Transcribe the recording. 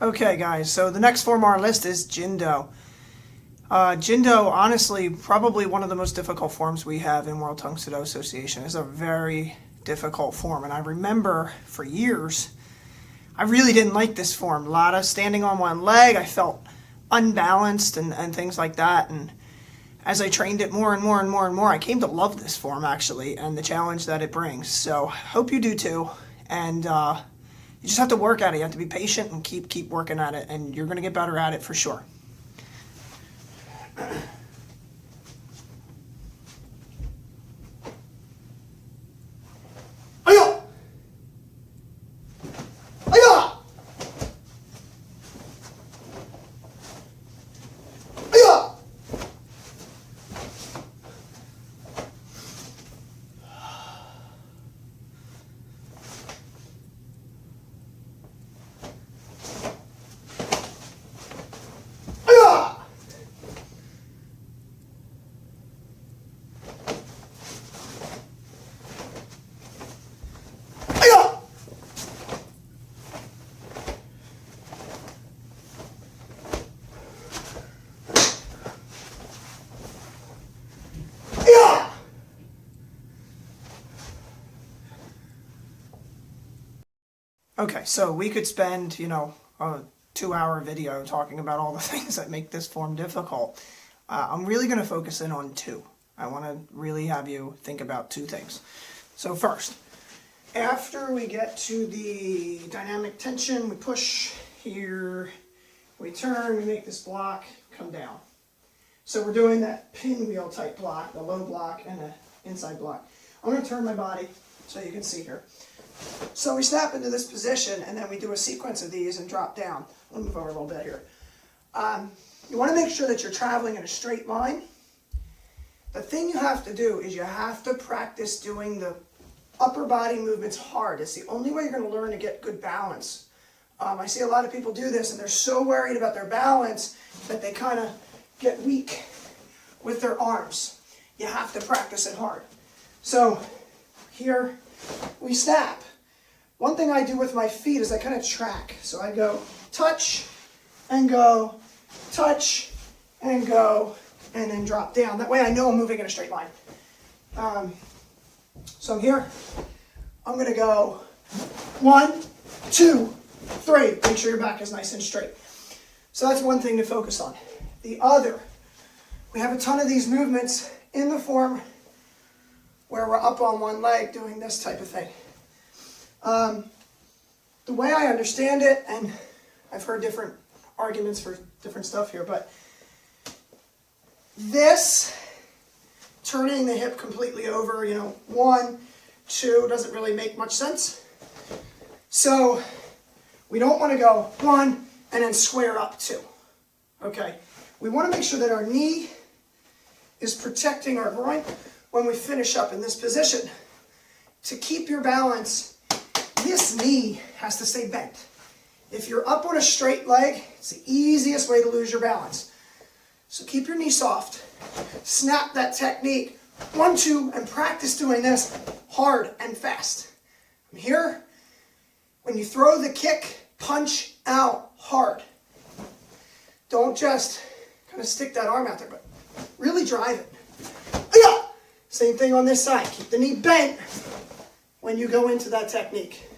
Okay guys, so the next form on our list is Jin Do. Jin Do, honestly, probably one of the most difficult forms we have in World Tung Soo Do Association. It's a very difficult form, and I remember for years, I really didn't like this form. A lot of standing on one leg, I felt unbalanced and things like that, and as I trained it more and more and more and more, I came to love this form actually, and the challenge that it brings. So, hope you do too, and you just have to work at it. You have to be patient and keep working at it, and you're going to get better at it for sure. Aya! Aya! Aya! Okay, so we could spend, a 2-hour video talking about all the things that make this form difficult. I'm really going to focus in on two. I want to really have you think about two things. So first, after we get to the dynamic tension, we push here, we turn, we make this block come down. So we're doing that pinwheel type block, the low block and the inside block. I'm going to turn my body so you can see here. So we snap into this position, and then we do a sequence of these and drop down. I'll move over a little bit here. You want to make sure that you're traveling in a straight line. The thing you have to do is you have to practice doing the upper body movements hard. It's the only way you're going to learn to get good balance. I see a lot of people do this, and they're so worried about their balance that they kind of get weak with their arms. You have to practice it hard. So here we snap. One thing I do with my feet is I kind of track. So I go touch and go, touch and go, and then drop down. That way I know I'm moving in a straight line. So I'm here. I'm going to go 1, 2, 3. Make sure your back is nice and straight. So that's one thing to focus on. The other, we have a ton of these movements in the form where we're up on one leg doing this type of thing. The way I understand it, and I've heard different arguments for different stuff here, but this, turning the hip completely over, 1, 2, doesn't really make much sense. So we don't want to go 1 and then square up 2. Okay, we want to make sure that our knee is protecting our groin when we finish up in this position. To keep your balance, this knee has to stay bent. If you're up on a straight leg, it's the easiest way to lose your balance. So keep your knee soft, snap that technique, 1, 2, and practice doing this hard and fast. From here, when you throw the kick, punch out hard. Don't just kind of stick that arm out there, but really drive it. Same thing on this side. Keep the knee bent when you go into that technique.